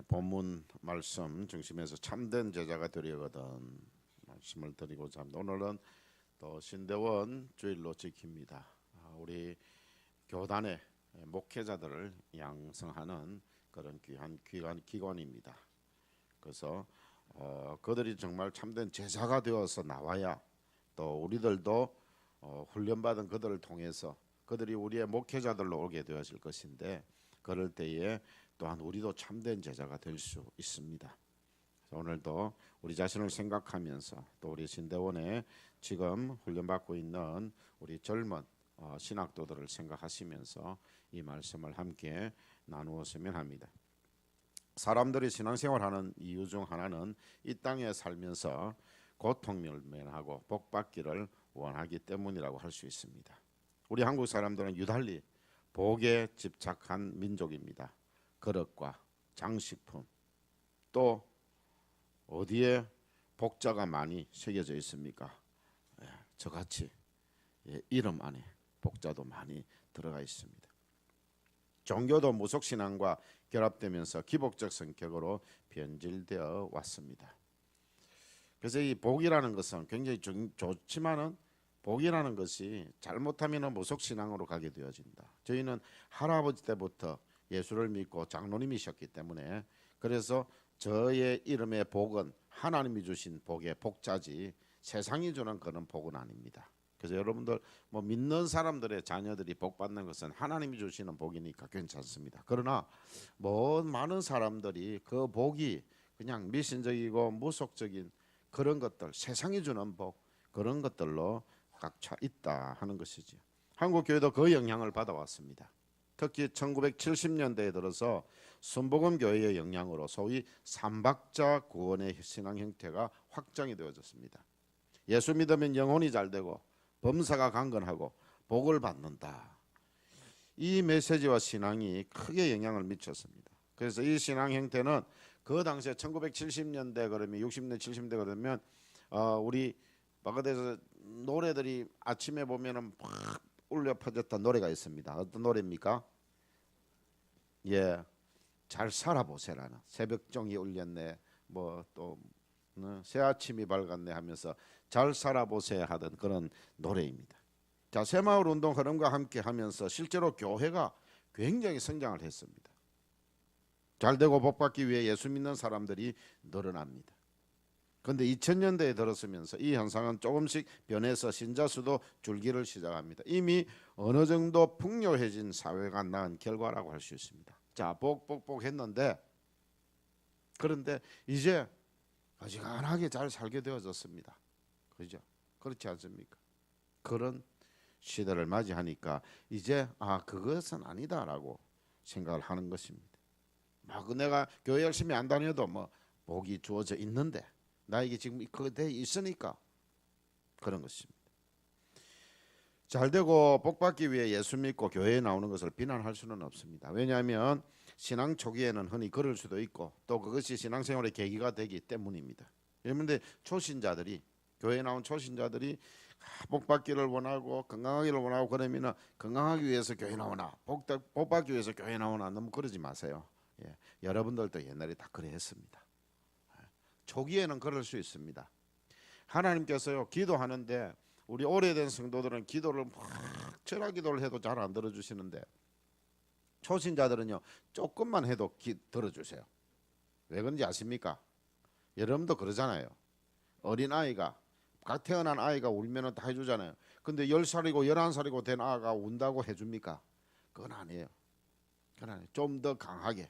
본문 말씀 중심에서 참된 제자가 되려거든 말씀을 드리고자 합니다. 오늘은 또 신대원 주일로 지킵니다. 우리 교단의 목회자들을 양성하는 그런 귀한 기관입니다. 그래서 그들이 정말 참된 제자가 되어서 나와야 또 우리들도 훈련받은 그들을 통해서 그들이 우리의 목회자들로 오게 되어질 것인데, 그럴 때에 또한 우리도 참된 제자가 될 수 있습니다. 오늘도 우리 자신을 생각하면서 또 우리 신대원에 지금 훈련받고 있는 우리 젊은 신학도들을 생각하시면서 이 말씀을 함께 나누었으면 합니다. 사람들이 신앙생활하는 이유 중 하나는 이 땅에 살면서 고통을 면하고 복받기를 원하기 때문이라고 할 수 있습니다. 우리 한국 사람들은 유달리 복에 집착한 민족입니다. 그릇과 장식품, 또 어디에 복자가 많이 새겨져 있습니까? 저같이 이름 안에 복자도 많이 들어가 있습니다. 종교도 무속신앙과 결합되면서 기복적 성격으로 변질되어 왔습니다. 그래서 이 복이라는 것은 굉장히 좋지만은 복이라는 것이 잘못하면 무속신앙으로 가게 되어진다. 저희는 할아버지 때부터 예수를 믿고 장로님이셨기 때문에, 그래서 저의 이름의 복은 하나님이 주신 복의 복자지 세상이 주는 그런 복은 아닙니다. 그래서 여러분들 믿는 사람들의 자녀들이 복 받는 것은 하나님이 주시는 복이니까 괜찮습니다. 그러나 많은 사람들이 그 복이 그냥 미신적이고 무속적인 그런 것들, 세상이 주는 복, 그런 것들로 꽉 차 있다 하는 것이죠. 한국 교회도 그 영향을 받아왔습니다. 특히 1970년대에 들어서 순복음 교회의 영향으로 소위 삼박자 구원의 신앙 형태가 확장이 되어졌습니다. 예수 믿으면 영혼이 잘되고 범사가 강건하고 복을 받는다. 이 메시지와 신앙이 크게 영향을 미쳤습니다. 그래서 이 신앙 형태는 그 당시에 1970년대 그러면 60년 70년대 그러면 우리 바가데에서 노래들이 아침에 보면은 막 울려 퍼졌던 노래가 있습니다. 어떤 노래입니까? 잘 살아보세라는, 새벽종이 울렸네, 또 새아침이 밝았네 하면서 잘 살아보세 하던 그런 노래입니다. 자, 새마을 운동 흐름과 함께 하면서 실제로 교회가 굉장히 성장을 했습니다. 잘되고 복받기 위해 예수 믿는 사람들이 늘어납니다. 그런데 2000년대에 들어서면서 이 현상은 조금씩 변해서 신자 수도 줄기를 시작합니다. 이미 어느 정도 풍요해진 사회가 낳은 결과라고 할 수 있습니다. 자, 복 했는데, 그런데 이제 어지간하게 잘 살게 되어졌습니다. 그죠? 그렇지 않습니까? 그런 시대를 맞이하니까 이제 그것은 아니다라고 생각을 하는 것입니다. 내가 교회 열심히 안 다녀도 복이 주어져 있는데 나에게 지금 그거 돼 있으니까 그런 것입니다. 잘되고 복받기 위해 예수 믿고 교회에 나오는 것을 비난할 수는 없습니다. 왜냐하면 신앙 초기에는 흔히 그럴 수도 있고 또 그것이 신앙생활의 계기가 되기 때문입니다. 그런데 초신자들이, 교회에 나온 초신자들이 복받기를 원하고 건강하기를 원하고 그러면 건강하기 위해서 교회 나오나 복받기 위해서 교회 나오나 너무 그러지 마세요. 여러분들도 옛날에 다 그래 했습니다. 초기에는 그럴 수 있습니다. 하나님께서요, 기도하는데 우리 오래된 성도들은 기도를 막 철학기도를 해도 잘 안 들어주시는데 초신자들은요 조금만 해도 들어주세요. 왜 그런지 아십니까? 여러분도 그러잖아요. 어린아이가, 갓 태어난 아이가 울면 다 해주잖아요. 근데 10살이고 11살이고 된 아가 운다고 해줍니까? 그건 아니에요. 좀 더 강하게,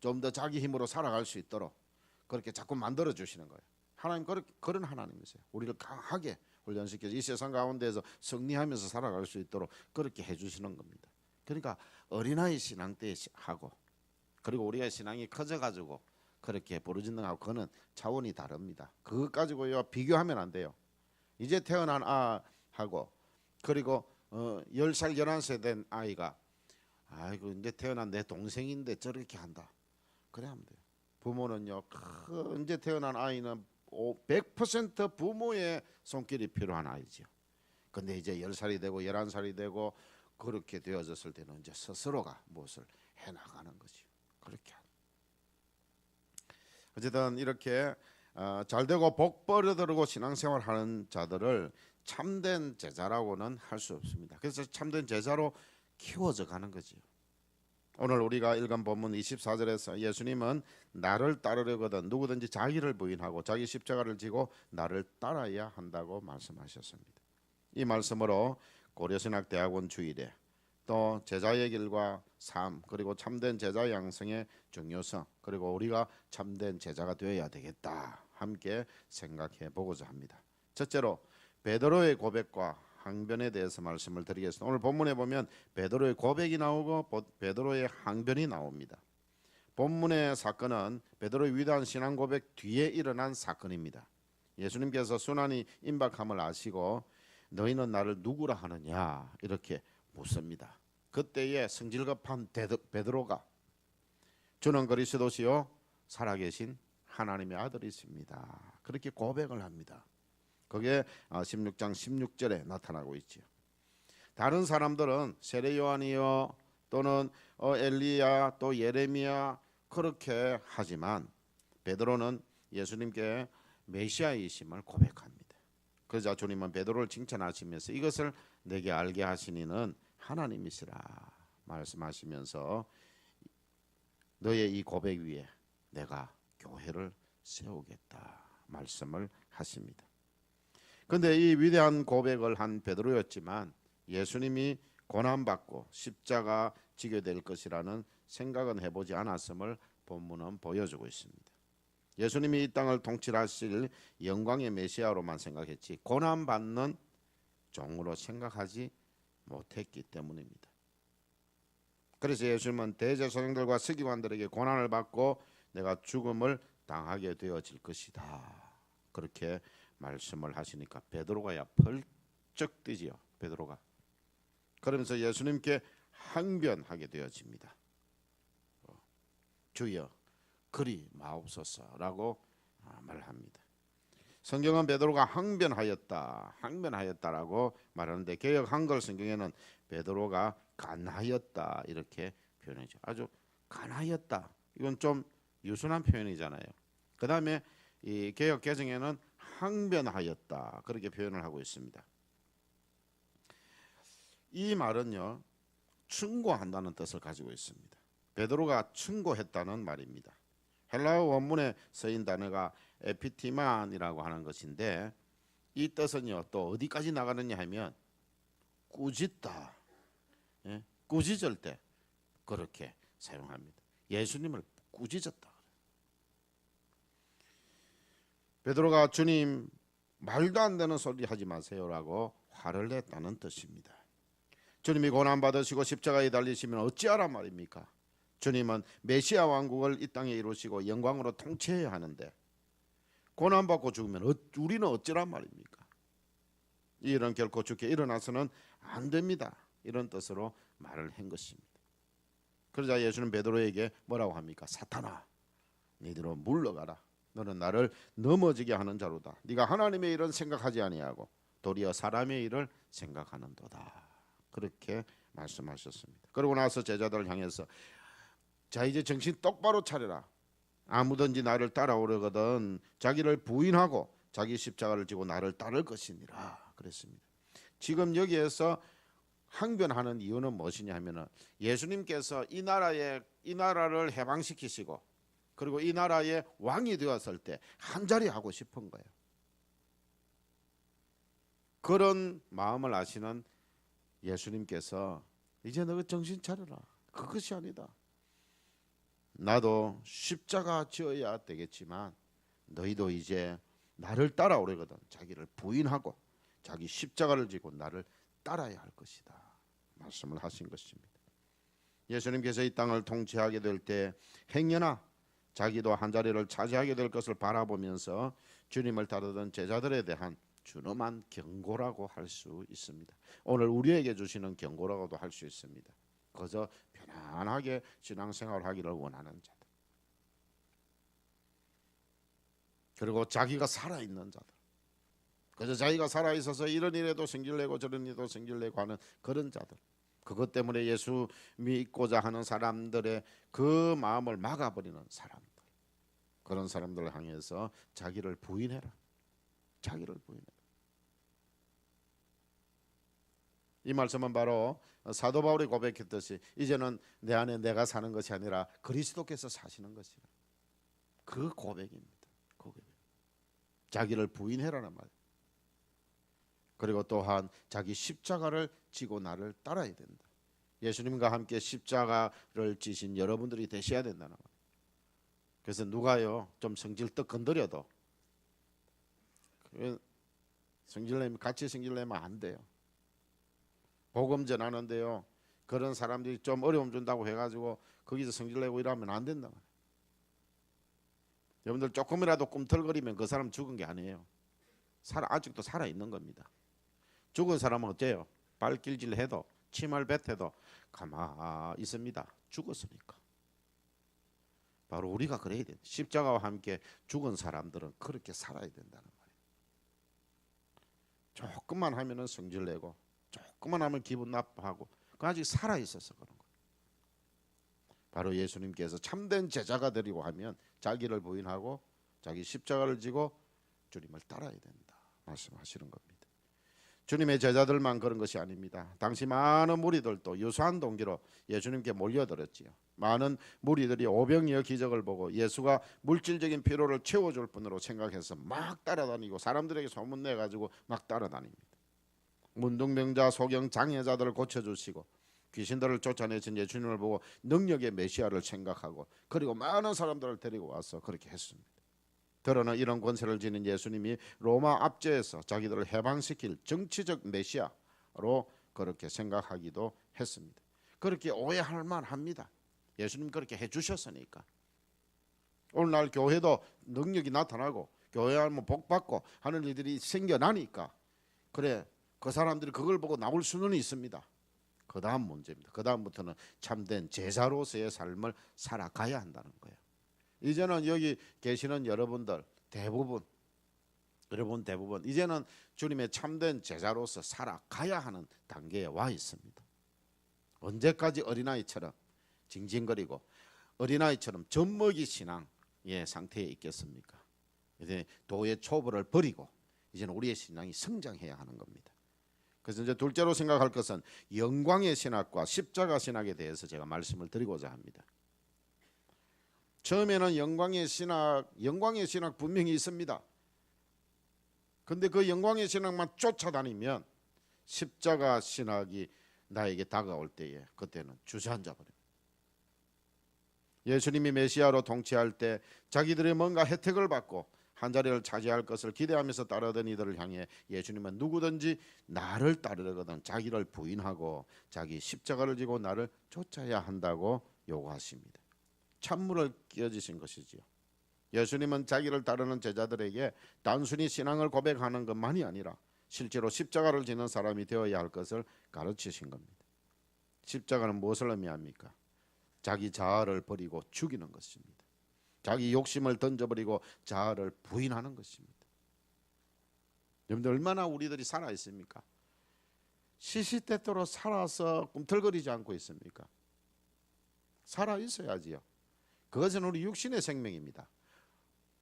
좀 더 자기 힘으로 살아갈 수 있도록 그렇게 자꾸 만들어 주시는 거예요. 하나님 그런 하나님이세요. 우리를 강하게 훈련시켜서 이 세상 가운데에서 승리하면서 살아갈 수 있도록 그렇게 해주시는 겁니다. 그러니까 어린아이 신앙 때 하고, 그리고 우리가 신앙이 커져가지고 그렇게 부르짖는 하고 그거는 차원이 다릅니다. 그것 가지고요 비교하면 안 돼요. 이제 태어난 아하고 그리고 10살 11살 된 아이가 아이고 이제 태어난 내 동생인데 저렇게 한다, 그래 하면 돼요. 부모는요 이제 태어난 아이는 100% 부모의 손길이 필요한 아이죠. 근데 이제 10살이 되고 11살이 되고 그렇게 되어졌을 때는 이제 스스로가 무엇을 해나가는 거죠. 그렇게 어쨌든 이렇게 잘되고 복 벌어들고 신앙생활하는 자들을 참된 제자라고는 할 수 없습니다. 그래서 참된 제자로 키워져 가는 거죠. 오늘 우리가 읽은 본문 24절에서 예수님은 나를 따르려거든 누구든지 자기를 부인하고 자기 십자가를 지고 나를 따라야 한다고 말씀하셨습니다. 이 말씀으로 고려신학대학원 주일에 또 제자의 길과 삶 그리고 참된 제자 양성의 중요성 그리고 우리가 참된 제자가 되어야 되겠다 함께 생각해 보고자 합니다. 첫째로 베드로의 고백과 항변에 대해서 말씀을 드리겠습니다. 오늘 본문에 보면 베드로의 고백이 나오고 베드로의 항변이 나옵니다. 본문의 사건은 베드로의 위대한 신앙 고백 뒤에 일어난 사건입니다. 예수님께서 순환이 임박함을 아시고 너희는 나를 누구라 하느냐 이렇게 묻습니다. 그때에 성질급한 베드로가 주는 그리스도시요 살아계신 하나님의 아들이십니다. 그렇게 고백을 합니다. 그게 16장 16절에 나타나고 있죠. 다른 사람들은 세례 요한이요 또는 엘리야 또 예레미야 그렇게 하지만 베드로는 예수님께 메시아이심을 고백합니다. 그러자 주님은 베드로를 칭찬하시면서 이것을 내게 알게 하시니는 하나님이시라 말씀하시면서 너의 이 고백 위에 내가 교회를 세우겠다 말씀을 하십니다. 그런데 이 위대한 고백을 한 베드로였지만 예수님이 고난받고 십자가 지게 될 것이라는 생각은 해보지 않았음을 본문은 보여주고 있습니다. 예수님이 이 땅을 통치하실 영광의 메시아로만 생각했지 고난받는 종으로 생각하지 못했기 때문입니다. 그래서 예수님은 대제사장들과 서기관들에게 고난을 받고 내가 죽음을 당하게 되어질 것이다 그렇게 말씀을 하시니까 베드로가 펄쩍 뛰지요. 베드로가 그러면서 예수님께 항변하게 되어집니다. 주여 그리 마옵소서라고 말합니다. 성경은 베드로가 항변하였다라고 말하는데 개역 한글 성경에는 베드로가 간하였다 이렇게 표현하죠. 아주 간하였다. 이건 좀 유순한 표현이잖아요. 그 다음에 이 개역 개정에는 항변하였다 그렇게 표현을 하고 있습니다. 이 말은요 충고한다는 뜻을 가지고 있습니다. 베드로가 충고했다는 말입니다. 헬라어 원문에 쓰인 단어가 에피티만이라고 하는 것인데 이 뜻은요 또 어디까지 나가느냐 하면 꾸짖다, 꾸짖을 때 그렇게 사용합니다. 예수님을 꾸짖었다. 베드로가 주님 말도 안 되는 소리 하지 마세요라고 화를 냈다는 뜻입니다. 주님이 고난받으시고 십자가에 달리시면 어찌하란 말입니까? 주님은 메시아 왕국을 이 땅에 이루시고 영광으로 통치해야 하는데 고난받고 죽으면 우리는 어찌란 말입니까? 이 일은 결코 죽게 일어나서는 안 됩니다. 이런 뜻으로 말을 한 것입니다. 그러자 예수는 베드로에게 뭐라고 합니까? 사탄아 니들은 물러가라. 너는 나를 넘어지게 하는 자로다. 네가 하나님의 일은 생각하지 아니하고 도리어 사람의 일을 생각하는도다. 그렇게 말씀하셨습니다. 그러고 나서 제자들을 향해서 자 이제 정신 똑바로 차려라. 아무든지 나를 따라오려거든 자기를 부인하고 자기 십자가를 지고 나를 따를 것이니라 그랬습니다. 지금 여기에서 항변하는 이유는 무엇이냐 하면은 예수님께서 이 나라를 해방시키시고 그리고 이 나라의 왕이 되었을 때 한자리 하고 싶은 거예요. 그런 마음을 아시는 예수님께서 이제 너가 정신 차려라. 그것이 아니다. 나도 십자가 지어야 되겠지만 너희도 이제 나를 따라오려거든 자기를 부인하고 자기 십자가를 지고 나를 따라야 할 것이다 말씀을 하신 것입니다. 예수님께서 이 땅을 통치하게 될 때 행여나 자기도 한자리를 차지하게 될 것을 바라보면서 주님을 따르던 제자들에 대한 준엄한 경고라고 할 수 있습니다. 오늘 우리에게 주시는 경고라고도 할 수 있습니다. 그저 편안하게 신앙생활을 하기를 원하는 자들, 그리고 자기가 살아있는 자들, 그저 자기가 살아있어서 이런 일에도 성질내고 저런 일에도 성질내고 하는 그런 자들, 그것 때문에 예수 믿고자 하는 사람들의 그 마음을 막아버리는 사람들, 그런 사람들을 향해서 자기를 부인해라. 자기를 부인해라. 이 말씀은 바로 사도 바울이 고백했듯이 이제는 내 안에 내가 사는 것이 아니라 그리스도께서 사시는 것이라. 그 고백입니다. 고백. 자기를 부인해라는 말. 그리고 또한 자기 십자가를 지고 나를 따라야 된다. 예수님과 함께 십자가를 지신 여러분들이 되셔야 된다는 거예요. 그래서 누가요 좀 성질 떡 건드려도 성질내면 같이 성질내면 안 돼요. 복음 전하는데요 그런 사람들이 좀 어려움 준다고 해가지고 거기서 성질내고 이러면 안 된다 말이에요. 여러분들 조금이라도 꿈틀거리면 그 사람 죽은 게 아니에요. 아직도 살아있는 겁니다. 죽은 사람은 어때요? 발길질해도 침을 뱉어도 가만히 있습니다. 죽었으니까. 바로 우리가 그래야 돼. 십자가와 함께 죽은 사람들은 그렇게 살아야 된다는 말이에요. 조금만 하면은 성질내고 조금만 하면 기분 나빠하고 그 아직 살아있어서 그런 거예요. 바로 예수님께서 참된 제자가 되려고 하면 자기를 부인하고 자기 십자가를 지고 주님을 따라야 된다 말씀하시는 겁니다. 주님의 제자들만 그런 것이 아닙니다. 당시 많은 무리들도 유사한 동기로 예수님께 몰려들었지요. 많은 무리들이 오병이어 기적을 보고 예수가 물질적인 필요를 채워줄 뿐으로 생각해서 막 따라다니고 사람들에게 소문내가지고 막 따라다닙니다. 문둥병자, 소경, 장애자들을 고쳐주시고 귀신들을 쫓아내신 예수님을 보고 능력의 메시아를 생각하고 그리고 많은 사람들을 데리고 와서 그렇게 했습니다. 더러는 이런 권세를 지닌 예수님이 로마 압제에서 자기들을 해방시킬 정치적 메시아로 그렇게 생각하기도 했습니다. 그렇게 오해할 만합니다. 예수님 그렇게 해주셨으니까. 오늘날 교회도 능력이 나타나고 교회 하면 복받고 하는 일들이 생겨나니까 그래 그 사람들이 그걸 보고 나올 수는 있습니다. 그 다음 문제입니다. 그 다음부터는 참된 제자로서의 삶을 살아가야 한다는 거예요. 이제는 여기 계시는 여러분 대부분 이제는 주님의 참된 제자로서 살아가야 하는 단계에 와 있습니다. 언제까지 어린아이처럼 징징거리고 어린아이처럼 젖먹이 신앙의 상태에 있겠습니까? 이제 도의 초보를 버리고 이제는 우리의 신앙이 성장해야 하는 겁니다. 그래서 이제 둘째로 생각할 것은 영광의 신학과 십자가 신학에 대해서 제가 말씀을 드리고자 합니다. 처음에는 영광의 신학 분명히 있습니다. 근데 그 영광의 신학만 쫓아다니면 십자가 신학이 나에게 다가올 때에 그때는 주저앉아 버립니다. 예수님이 메시아로 통치할 때 자기들이 뭔가 혜택을 받고 한 자리를 차지할 것을 기대하면서 따르던 이들을 향해 예수님은 누구든지 나를 따르거든 자기를 부인하고 자기 십자가를 지고 나를 쫓아야 한다고 요구하십니다. 찬물을 끼얹으신 것이지요. 예수님은 자기를 따르는 제자들에게 단순히 신앙을 고백하는 것만이 아니라 실제로 십자가를 지는 사람이 되어야 할 것을 가르치신 겁니다. 십자가는 무엇을 의미합니까? 자기 자아를 버리고 죽이는 것입니다. 자기 욕심을 던져버리고 자아를 부인하는 것입니다. 여러분들 얼마나 우리들이 살아 있습니까? 시시때때로 살아서 꿈틀거리지 않고 있습니까? 살아 있어야지요. 그것은 우리 육신의 생명입니다.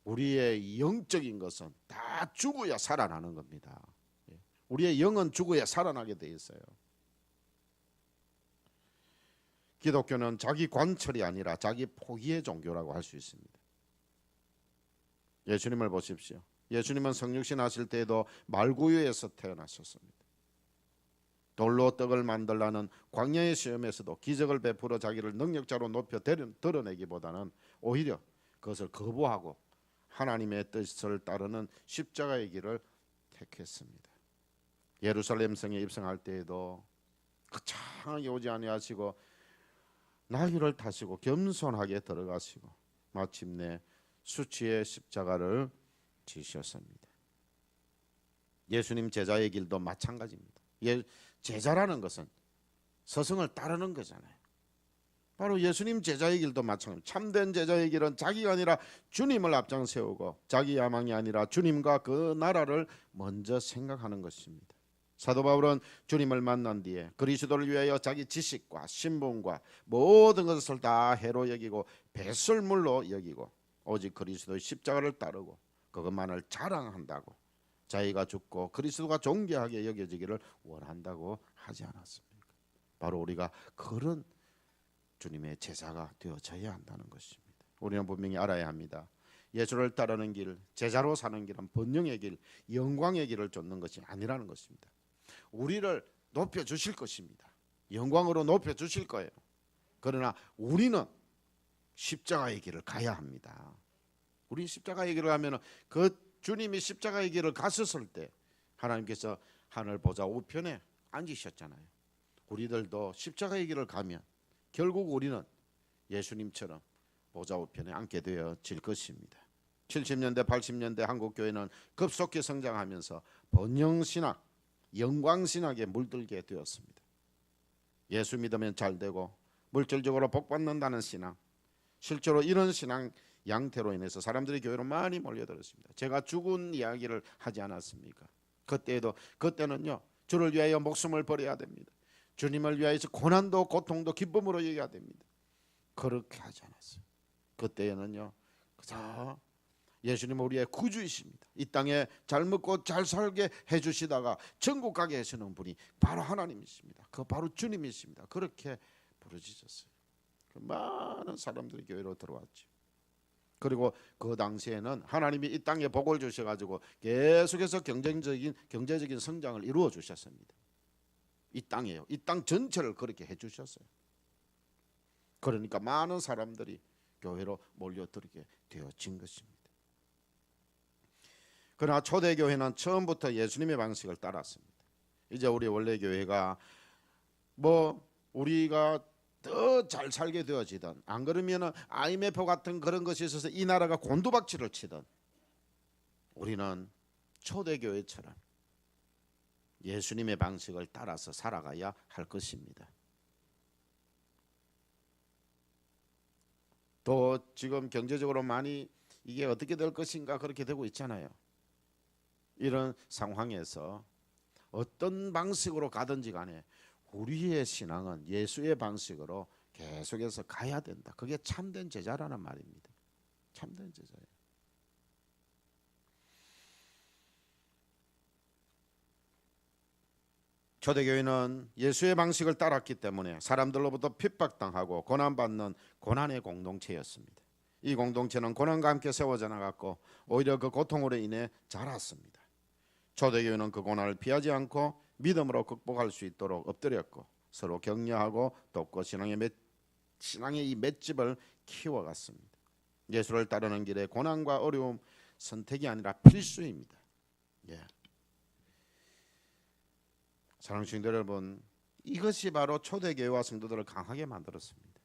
우리의 영적인 것은 다 죽어야 살아나는 겁니다. 우리의 영은 죽어야 살아나게 돼 있어요. 기독교는 자기 관철이 아니라 자기 포기의 종교라고 할 수 있습니다. 예수님을 보십시오. 예수님은 성육신 하실 때에도 말구유에서 태어나셨습니다. 돌로 떡을 만들라는 광야의 시험에서도 기적을 베풀어 자기를 능력자로 높여 드러내기보다는 오히려 그것을 거부하고 하나님의 뜻을 따르는 십자가의 길을 택했습니다. 예루살렘 성에 입성할 때에도 거창하게 오지 아니하시고 나귀를 타시고 겸손하게 들어가시고 마침내 수치의 십자가를 지셨습니다. 예수님 제자의 길도 마찬가지입니다. 제자라는 것은 스승을 따르는 거잖아요. 바로 예수님 제자의 길도 마찬가지입니다. 참된 제자의 길은 자기가 아니라 주님을 앞장 세우고 자기 야망이 아니라 주님과 그 나라를 먼저 생각하는 것입니다. 사도 바울은 주님을 만난 뒤에 그리스도를 위하여 자기 지식과 신분과 모든 것을 다 해로 여기고 배설물로 여기고 오직 그리스도의 십자가를 따르고 그것만을 자랑한다고 자기가 죽고 그리스도가 존귀하게 여겨지기를 원한다고 하지 않았습니까? 바로 우리가 그런 주님의 제자가 되어져야 한다는 것입니다. 우리는 분명히 알아야 합니다. 예수를 따르는 길, 제자로 사는 길은 번영의 길, 영광의 길을 쫓는 것이 아니라는 것입니다. 우리를 높여주실 것입니다. 영광으로 높여주실 거예요. 그러나 우리는 십자가의 길을 가야 합니다. 우리 십자가의 길을 가면 그 주님이 십자가의 길을 갔었을 때 하나님께서 하늘 보좌 우편에 앉으셨잖아요. 우리들도 십자가의 길을 가면 결국 우리는 예수님처럼 보좌 우편에 앉게 되어질 것입니다. 70년대 80년대 한국교회는 급속히 성장하면서 번영신학, 영광신학에 물들게 되었습니다. 예수 믿으면 잘 되고 물질적으로 복받는다는 신앙, 실제로 이런 신앙 양태로 인해서 사람들이 교회로 많이 몰려들었습니다. 제가 죽은 이야기를 하지 않았습니까? 그때는요, 주를 위하여 목숨을 버려야 됩니다. 주님을 위하여서 고난도 고통도 기쁨으로 여겨야 됩니다. 그렇게 하지 않았어요. 그때에는요, 그저 예수님 우리의 구주이십니다. 이 땅에 잘 먹고 잘 살게 해주시다가 천국 가게 하시는 분이 바로 하나님이십니다. 그 바로 주님이십니다. 그렇게 부르짖었어요. 많은 사람들이 교회로 들어왔죠. 그리고 그 당시에는 하나님이 이 땅에 복을 주셔가지고 계속해서 경제적인 성장을 이루어 주셨습니다. 이 땅에요. 이 땅 전체를 그렇게 해주셨어요. 그러니까 많은 사람들이 교회로 몰려들게 되어진 것입니다. 그러나 초대교회는 처음부터 예수님의 방식을 따랐습니다. 이제 우리 원래 교회가 우리가 더 잘 살게 되어지든 안 그러면 IMF 같은 그런 것이 있어서 이 나라가 곤두박질을 치든 우리는 초대교회처럼 예수님의 방식을 따라서 살아가야 할 것입니다. 또 지금 경제적으로 많이 이게 어떻게 될 것인가 그렇게 되고 있잖아요. 이런 상황에서 어떤 방식으로 가든지 간에 우리의 신앙은 예수의 방식으로 계속해서 가야 된다. 그게 참된 제자라는 말입니다. 참된 제자예요. 초대교회는 예수의 방식을 따랐기 때문에 사람들로부터 핍박당하고 고난받는 고난의 공동체였습니다. 이 공동체는 고난과 함께 세워져 나갔고 오히려 그 고통으로 인해 자랐습니다. 초대교회는 그 고난을 피하지 않고 믿음으로 극복할 수 있도록 엎드렸고 서로 격려하고 돕고 신앙의 이 맷집을 키워갔습니다. 예수를 따르는 길에 고난과 어려움 선택이 아니라 필수입니다. 사랑하는 성도 여러분, 이것이 바로 초대교회와 성도들을 강하게 만들었습니다.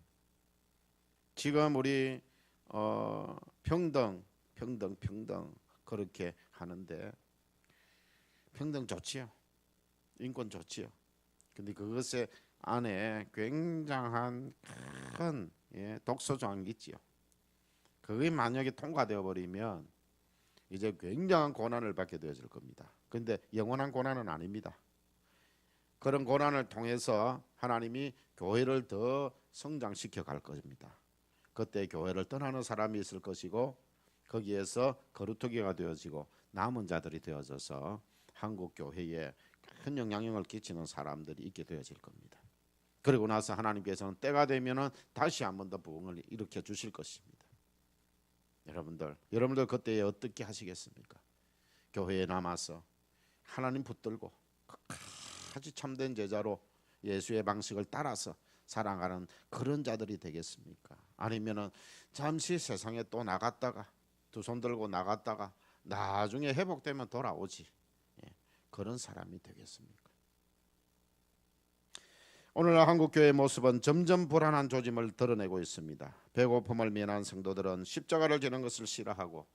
지금 우리 평등 그렇게 하는데 평등 좋지요. 인권 좋지요. 근데 그것의 안에 굉장한 큰 독소 조항이 있지요. 그게 만약에 통과되어 버리면 이제 굉장한 고난을 받게 되어질 겁니다. 그런데 영원한 고난은 아닙니다. 그런 고난을 통해서 하나님이 교회를 더 성장시켜 갈 것입니다. 그때 교회를 떠나는 사람이 있을 것이고 거기에서 거루터기가 되어지고 남은 자들이 되어져서 한국 교회에 큰 영향력을 끼치는 사람들이 있게 되어질 겁니다. 그리고 나서 하나님께서는 때가 되면은 다시 한 번 더 부흥을 일으켜 주실 것입니다. 여러분들 그때에 어떻게 하시겠습니까? 교회에 남아서 하나님 붙들고 끝까지 참된 제자로 예수의 방식을 따라서 살아가는 그런 자들이 되겠습니까? 아니면은 잠시 세상에 또 나갔다가 두 손 들고 나갔다가 나중에 회복되면 돌아오지. 그런 사람이 되겠습니까? 오늘날 한국교회의 모습은 점점 불안한 조짐을 드러내고 있습니다. 배고픔을 면한 성도들은 십자가를 지는 것을 싫어하고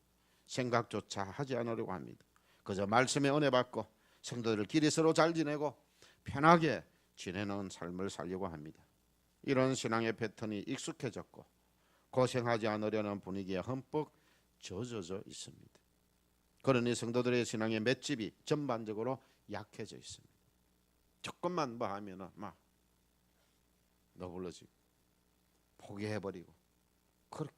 생각조차 하지 않으려고 합니다. 그저 말씀에 은혜 받고 성도들끼리 서로 잘 지내고 편하게 지내는 삶을 살려고 합니다. 이런 신앙의 패턴이 익숙해졌고 고생하지 않으려는 분위기에 흠뻑 젖어져 있습니다. 그러니 성도들의 신앙의 맷집이 전반적으로 약해져 있습니다. 조금만 하면은 막 너불러지고 포기해버리고 그렇게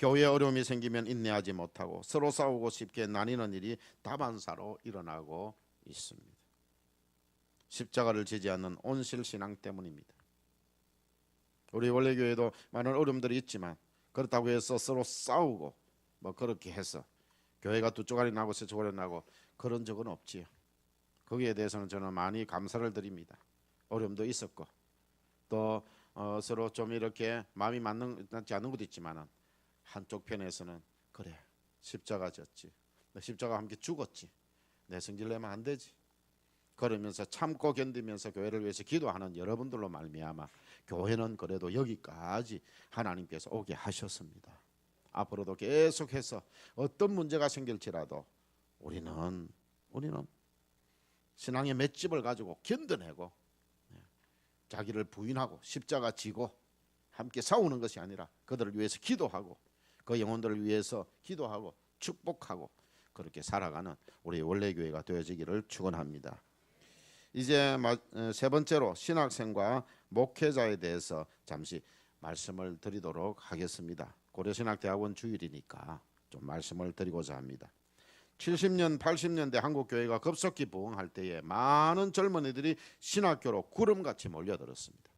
교회에 어려움이 생기면 인내하지 못하고 서로 싸우고 쉽게 나뉘는 일이 다반사로 일어나고 있습니다. 십자가를 지지 않는 온실 신앙 때문입니다. 우리 원래 교회도 많은 어려움들이 있지만 그렇다고 해서 서로 싸우고 뭐 그렇게 해서 교회가 두 쪼가리 나고 세 쪼가리 나고 그런 적은 없지요. 거기에 대해서는 저는 많이 감사를 드립니다. 어려움도 있었고 또 서로 좀 이렇게 마음이 맞지 않는 것도 있지만은 한쪽 편에서는 그래 십자가 졌지, 십자가 함께 죽었지, 내 성질 내면 안 되지, 그러면서 참고 견디면서 교회를 위해서 기도하는 여러분들로 말미암아 교회는 그래도 여기까지 하나님께서 오게 하셨습니다. 앞으로도 계속해서 어떤 문제가 생길지라도 우리는 신앙의 맷집을 가지고 견뎌내고 자기를 부인하고 십자가 지고 함께 싸우는 것이 아니라 그들을 위해서 기도하고 그 영혼들을 위해서 기도하고 축복하고 그렇게 살아가는 우리 원래교회가 되어지기를 축원합니다. 이제 세 번째로 신학생과 목회자에 대해서 잠시 말씀을 드리도록 하겠습니다. 고려신학대학원 주일이니까 좀 말씀을 드리고자 합니다. 70년, 80년대 한국 교회가 급속히 부흥할 때에 많은 젊은이들이 신학교로 구름같이 몰려들었습니다.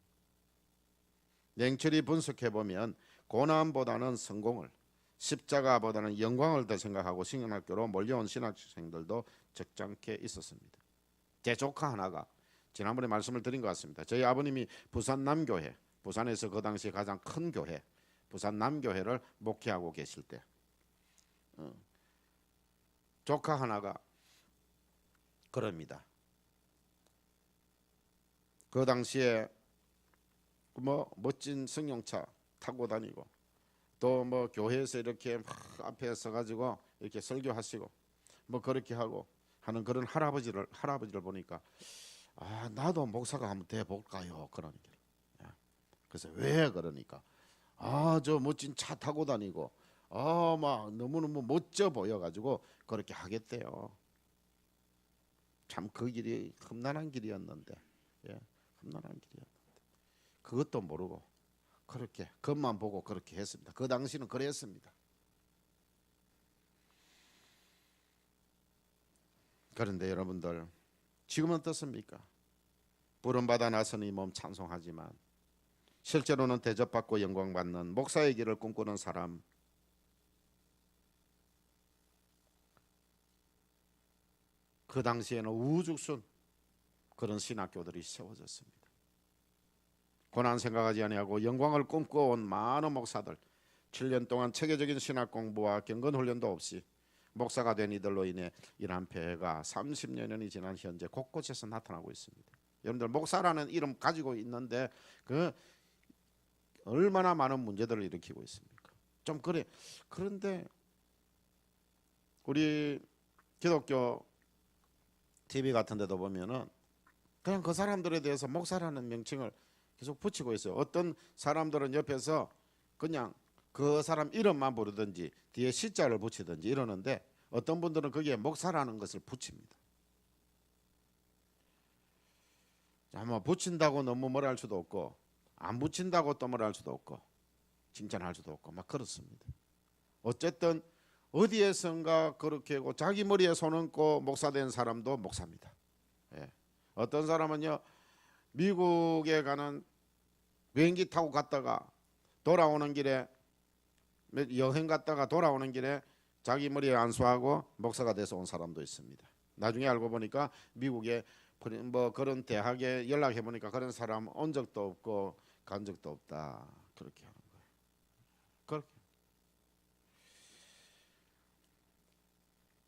냉철히 분석해 보면 고난보다는 성공을, 십자가보다는 영광을 더 생각하고 신학교로 몰려온 신학생들도 적잖게 있었습니다. 제 조카 하나가 지난번에 말씀을 드린 것 같습니다. 저희 아버님이 부산 남교회, 부산에서 그 당시 가장 큰 교회, 부산 남교회를 목회하고 계실 때 조카 하나가 그럽니다. 그 당시에 뭐 멋진 승용차 타고 다니고 또 뭐 교회에서 이렇게 막 앞에 서가지고 이렇게 설교하시고 뭐 그렇게 하고 하는 그런 할아버지를 보니까 아 나도 목사가 한번 돼 볼까요? 그러는 게. 그래서 왜 그러니까 아 저 멋진 차 타고 다니고 아 막 너무너무 멋져 보여가지고 그렇게 하겠대요. 참 그 길이 험난한 길이었는데, 험난한 길이었는데 그것도 모르고 그렇게 겉만 보고 그렇게 했습니다. 그 당시는 그랬습니다. 그런데 여러분들 지금은 어떻습니까? 부름받아 나서니 몸 찬송하지만 실제로는 대접받고 영광받는 목사의 길을 꿈꾸는 사람, 그 당시에는 우후죽순 그런 신학교들이 세워졌습니다. 고난 생각하지 아니하고 영광을 꿈꿔온 많은 목사들, 7년 동안 체계적인 신학 공부와 경건 훈련도 없이 목사가 된 이들로 인해 이러한 폐해가 30여 년이 지난 현재 곳곳에서 나타나고 있습니다. 여러분들 목사라는 이름 가지고 있는데 그 얼마나 많은 문제들을 일으키고 있습니까? 좀 그래. 그런데 우리 기독교 TV 같은 데도 보면은 그냥 그 사람들에 대해서 목사라는 명칭을 계속 붙이고 있어요. 어떤 사람들은 옆에서 그냥 그 사람 이름만 부르든지 뒤에 시자를 붙이든지 이러는데 어떤 분들은 거기에 목사라는 것을 붙입니다. 뭐 붙인다고 너무 뭐라 할 수도 없고 안 붙인다고 또 뭐라 할 수도 없고 칭찬할 수도 없고 막 그렇습니다. 어쨌든 어디에선가 그렇게 하고 자기 머리에 손 얹고 목사된 사람도 목사입니다. 어떤 사람은요 미국에 가는 비행기 타고 갔다가 돌아오는 길에 여행 갔다가 돌아오는 길에 자기 머리에 안수하고 목사가 돼서 온 사람도 있습니다. 나중에 알고 보니까 미국에 뭐 그런 대학에 연락해 보니까 그런 사람 온 적도 없고 간 적도 없다 그렇게 하는 거예요. 그렇게.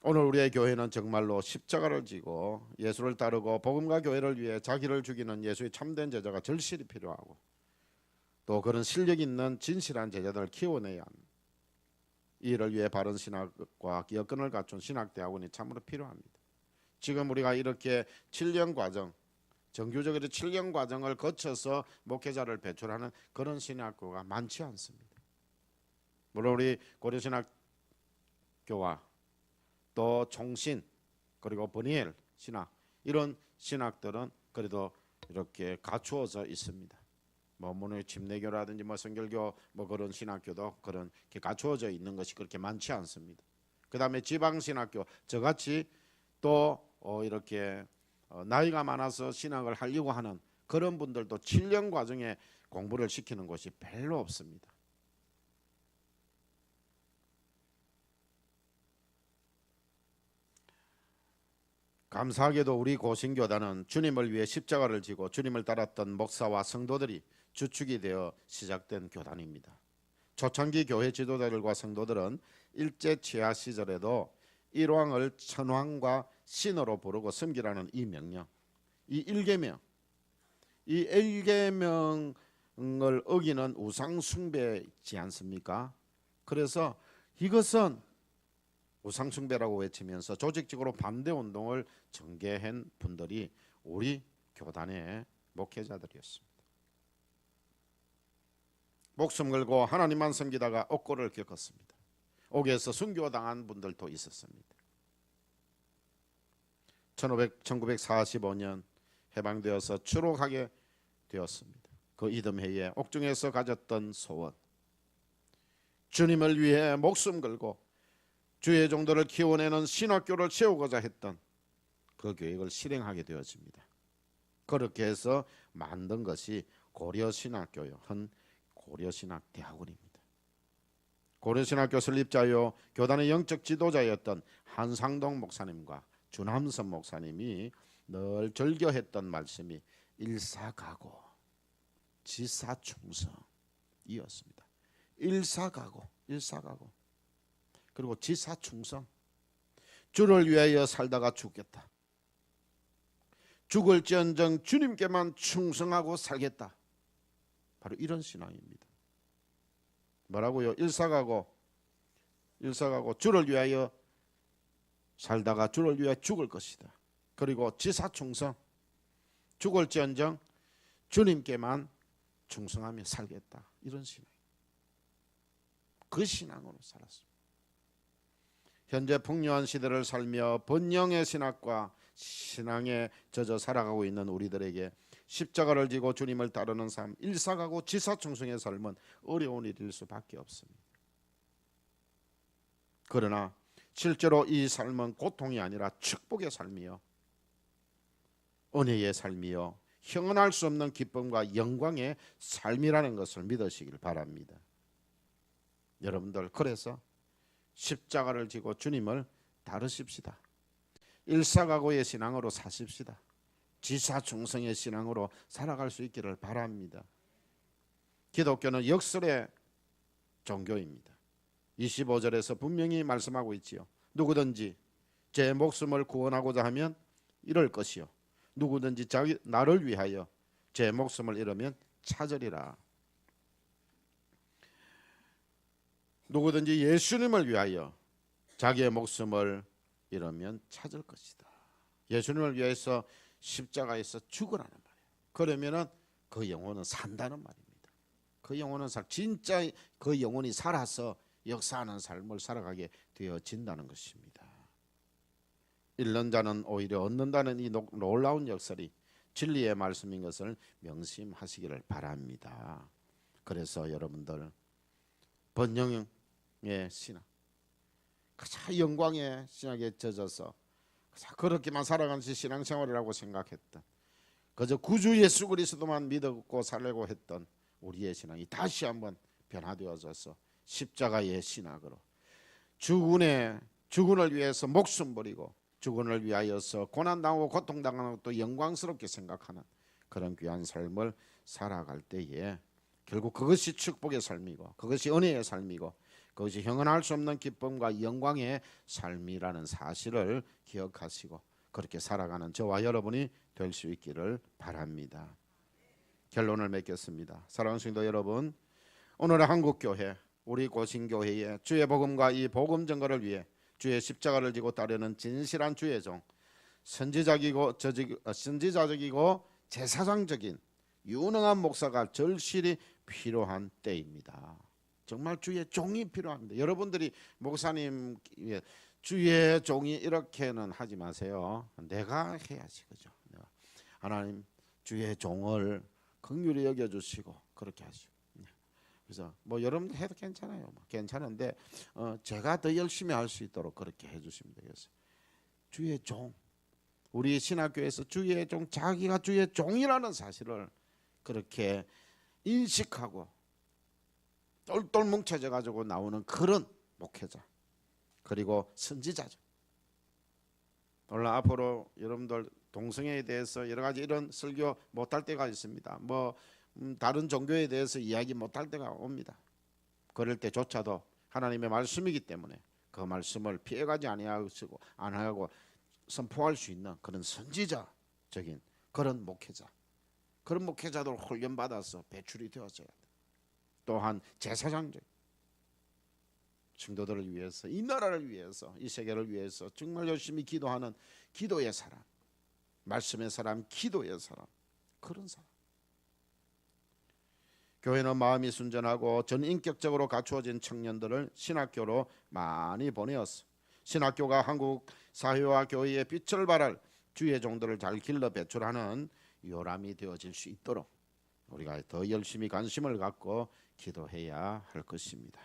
오늘 우리의 교회는 정말로 십자가를 지고 예수를 따르고 복음과 교회를 위해 자기를 죽이는 예수의 참된 제자가 절실히 필요하고 또 그런 실력 있는 진실한 제자들을 키워내야 합니다. 이를 위해 바른 신학과 여건을 갖춘 신학대학원이 참으로 필요합니다. 지금 우리가 이렇게 7년 과정, 정규적으로 7년 과정을 거쳐서 목회자를 배출하는 그런 신학교가 많지 않습니다. 물론 우리 고려신학교와 또 총신 그리고 버니엘 신학 이런 신학들은 그래도 이렇게 갖추어져 있습니다. 뭐 물론 침례교라든지 뭐 성결교 뭐 그런 신학교도 그런 게 갖추어져 있는 것이 그렇게 많지 않습니다. 그다음에 지방 신학교 저같이 또 이렇게 나이가 많아서 신학을 하려고 하는 그런 분들도 7년 과정에 공부를 시키는 곳이 별로 없습니다. 감사하게도 우리 고신교단은 주님을 위해 십자가를 지고 주님을 따랐던 목사와 성도들이 주축이 되어 시작된 교단입니다. 초창기 교회 지도자들과 성도들은 일제 치하 시절에도 일왕을 천왕과 신으로 부르고 섬기라는 이 명령, 이 일계명, 이 일계명을 어기는 우상 숭배지 않습니까? 그래서 이것은 우상 숭배라고 외치면서 조직적으로 반대 운동을 전개한 분들이 우리 교단의 목회자들이었습니다. 목숨 걸고 하나님만 섬기다가 억고를 겪었습니다. 옥에서 순교당한 분들도 있었습니다. 1945년 해방되어서 추록하게 되었습니다. 그 이듬해에 옥중에서 가졌던 소원, 주님을 위해 목숨 걸고 주의 종들을 키워내는 신학교를 세우고자 했던 그 계획을 실행하게 되었습니다. 그렇게 해서 만든 것이 고려신학교요, 현 고려신학대학원입니다. 고려신학교 설립자요 교단의 영적 지도자였던 한상동 목사님과 주남선 목사님이 늘 절교했던 말씀이 일사가고 지사충성이었습니다. 일사가고 그리고 지사충성, 주를 위하여 살다가 죽겠다. 죽을지언정 주님께만 충성하고 살겠다. 바로 이런 신앙입니다. 뭐라고요? 일사가고 주를 위하여 살다가 주를 위하여 죽을 것이다. 그리고 지사충성, 죽을지언정 주님께만 충성하며 살겠다. 이런 신앙. 그 신앙으로 살았습니다. 현재 풍요한 시대를 살며 번영의 신학과 신앙에 젖어 살아가고 있는 우리들에게 십자가를 지고 주님을 따르는 삶, 일사가고 지사충성의 삶은 어려운 일일 수밖에 없습니다. 그러나 실제로 이 삶은 고통이 아니라 축복의 삶이요, 은혜의 삶이요, 형언할 수 없는 기쁨과 영광의 삶이라는 것을 믿으시길 바랍니다. 여러분들, 그래서 십자가를 지고 주님을 따르십시다. 일사가고의 신앙으로 사십시다. 지사충성의 신앙으로 살아갈 수 있기를 바랍니다. 기독교는 역설의 종교입니다. 25절에서 분명히 말씀하고 있지요. 누구든지 제 목숨을 구원하고자 하면 잃을 것이요, 누구든지 나를 위하여 제 목숨을 잃으면 찾으리라. 누구든지 예수님을 위하여 자기의 목숨을 잃으면 찾을 것이다. 예수님을 위해서 십자가에서 죽으라는 말이에요. 그러면은 그 영혼은 산다는 말입니다. 그 영혼은 진짜 그 영혼이 살아서 역사하는 삶을 살아가게 되어진다는 것입니다. 잃는 자는 오히려 얻는다는 이 놀라운 역설이 진리의 말씀인 것을 명심하시기를 바랍니다. 그래서 여러분들, 번영의 신앙, 가장 영광의 신앙에 젖어서 그렇게만 살아가는 신앙생활이라고 생각했던, 그저 구주 예수 그리스도만 믿고 살려고 했던 우리의 신앙이 다시 한번 변화되어져서 십자가의 신학으로 죽은을 위해서 목숨 버리고 죽은을 위하여서 고난당하고 고통당하고 또 영광스럽게 생각하는 그런 귀한 삶을 살아갈 때에 결국 그것이 축복의 삶이고 그것이 은혜의 삶이고 그것이 형언할 수 없는 기쁨과 영광의 삶이라는 사실을 기억하시고 그렇게 살아가는 저와 여러분이 될 수 있기를 바랍니다. 결론을 맺겠습니다. 사랑하는 성도 여러분, 오늘의 한국교회, 우리 고신교회의 주의 복음과 이 복음 전거를 위해 주의 십자가를 지고 따르는 진실한 주의 종, 선지자적이고 제사장적인 유능한 목사가 절실히 필요한 때입니다. 정말 주의 종이 필요합니다. 여러분들이 목사님 주의 종이 이렇게는 하지 마세요. 내가 해야지, 그죠? 하나님 주의 종을 긍휼히 여겨주시고 그렇게 하죠. 그래서 뭐 여러분 해도 괜찮아요. 뭐 괜찮은데 제가 더 열심히 할 수 있도록 그렇게 해주시면 되겠어요. 주의 종, 우리 신학교에서 주의 종, 자기가 주의 종이라는 사실을 그렇게 인식하고 똘똘 뭉쳐져 가지고 나오는 그런 목회자, 그리고 선지자죠. 오늘 앞으로 여러분들 동성애에 대해서 여러 가지 이런 설교 못할 때가 있습니다. 뭐 다른 종교에 대해서 이야기 못할 때가 옵니다. 그럴 때조차도 하나님의 말씀이기 때문에 그 말씀을 피해가지 아니하고 안 하고 선포할 수 있는 그런 선지자적인 그런 목회자, 그런 목회자들 훈련받아서 배출이 되어져야 돼. 또한 제사장적 성도들을 위해서, 이 나라를 위해서, 이 세계를 위해서 정말 열심히 기도하는 기도의 사람, 말씀의 사람, 기도의 사람, 그런 사람. 교회는 마음이 순전하고 전인격적으로 갖추어진 청년들을 신학교로 많이 보내었어. 신학교가 한국 사회와 교회의 빛을 발할 주의 종들을 잘 길러 배출하는 요람이 되어질 수 있도록 우리가 더 열심히 관심을 갖고 기도해야 할 것입니다.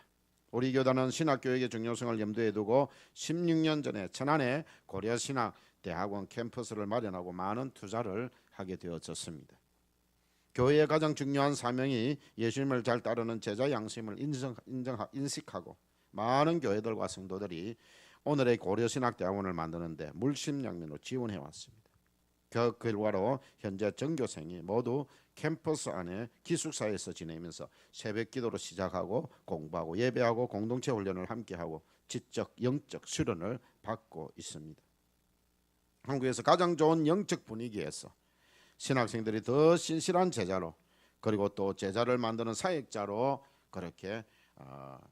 우리 교단은 신학교육의 중요성을 염두에 두고 16년 전에 천안에 고려신학대학원 캠퍼스를 마련하고 많은 투자를 하게 되어졌습니다. 교회의 가장 중요한 사명이 예수님을 잘 따르는 제자 양심을 인식하고 많은 교회들과 성도들이 오늘의 고려신학대학원을 만드는데 물심양면으로 지원해 왔습니다. 그 결과로 현재 전교생이 모두 캠퍼스 안에 기숙사에서 지내면서 새벽 기도로 시작하고 공부하고 예배하고 공동체 훈련을 함께하고 지적 영적 수련을 받고 있습니다. 한국에서 가장 좋은 영적 분위기에서 신학생들이 더 신실한 제자로, 그리고 또 제자를 만드는 사역자로 그렇게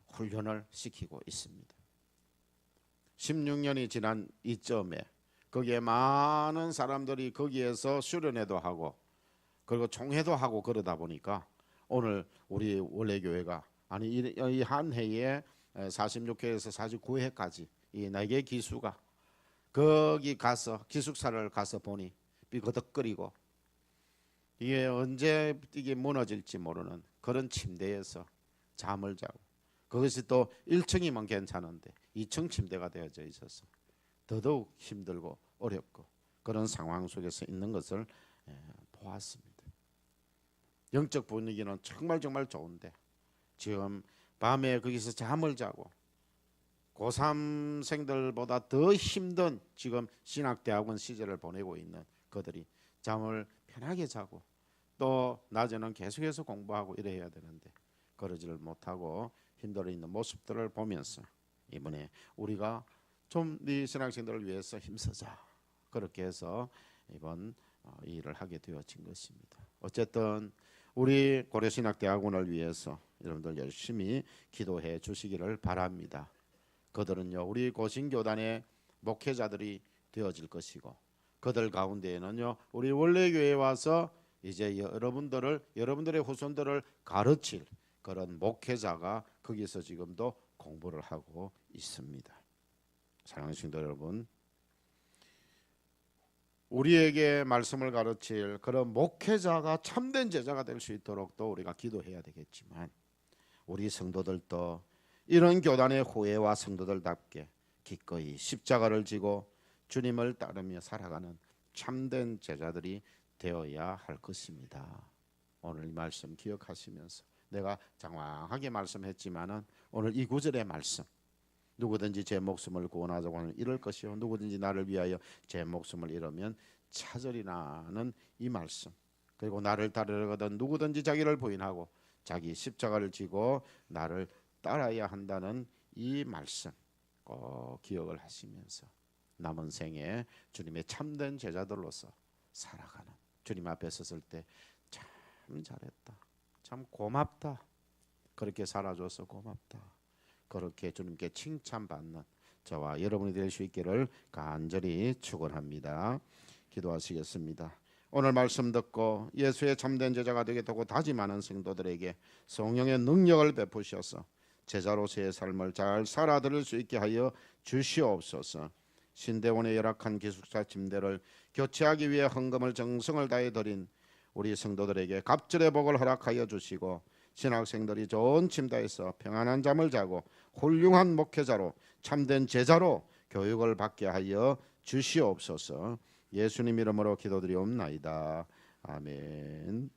훈련을 시키고 있습니다. 16년이 지난 이점에 거기에 많은 사람들이 거기에서 수련회도 하고 그리고 총회도 하고 그러다 보니까 오늘 우리 원래교회가 아니 이 한 해에 46회에서 49회까지 이 4개 기수가 거기 가서 기숙사를 가서 보니 삐거덕거리고 이게 언제 이게 무너질지 모르는 그런 침대에서 잠을 자고, 그것이 또 1층이면 괜찮은데 2층 침대가 되어져 있어서 더더욱 힘들고 어렵고 그런 상황 속에서 있는 것을 보았습니다. 영적 분위기는 정말 좋은데 지금 밤에 거기서 잠을 자고 고3생들보다 더 힘든 지금 신학대학원 시절을 보내고 있는 그들이 잠을 편하게 자고 또 낮에는 계속해서 공부하고 이래야 되는데 그러지를 못하고 힘들어 있는 모습들을 보면서 이번에 우리가 좀 이 신학생들을 위해서 힘쓰자, 그렇게 해서 이번 이 일을 하게 되어진 것입니다. 어쨌든 우리 고려신학대학원을 위해서 여러분들 열심히 기도해 주시기를 바랍니다. 그들은요 우리 고신교단의 목회자들이 되어질 것이고 그들 가운데에는요 우리 원래교회에 와서 이제 여러분들의 후손들을 가르칠 그런 목회자가 거기서 지금도 공부를 하고 있습니다. 사랑하는 성도 여러분, 우리에게 말씀을 가르칠 그런 목회자가 참된 제자가 될 수 있도록 또 우리가 기도해야 되겠지만 우리 성도들도 이런 교단의 후예와 성도들답게 기꺼이 십자가를 지고 주님을 따르며 살아가는 참된 제자들이 되어야 할 것입니다. 오늘 이 말씀 기억하시면서 내가 장황하게 말씀했지만은 오늘 이 구절의 말씀, 누구든지 제 목숨을 구원하자고 하면 잃을 것이요 누구든지 나를 위하여 제 목숨을 잃으면 찾으리라는 이 말씀, 그리고 나를 따르려거든 누구든지 자기를 부인하고 자기 십자가를 지고 나를 따라야 한다는 이 말씀 꼭 기억을 하시면서 남은 생에 주님의 참된 제자들로서 살아가는, 주님 앞에 섰을 때 참 잘했다, 참 고맙다, 그렇게 살아줘서 고맙다, 그렇게 주님께 칭찬받는 저와 여러분이 될 수 있기를 간절히 축원합니다. 기도하시겠습니다. 오늘 말씀 듣고 예수의 참된 제자가 되겠다고 다짐하는 성도들에게 성령의 능력을 베푸셔서 제자로서의 삶을 잘 살아들을 수 있게 하여 주시옵소서. 신대원의 열악한 기숙사 침대를 교체하기 위해 헌금을 정성을 다해 드린 우리 성도들에게 갑절의 복을 허락하여 주시고 신학생들이 좋은 침대에서 평안한 잠을 자고 훌륭한 목회자로 참된 제자로 교육을 받게 하여 주시옵소서. 예수님 이름으로 기도드리옵나이다. 아멘.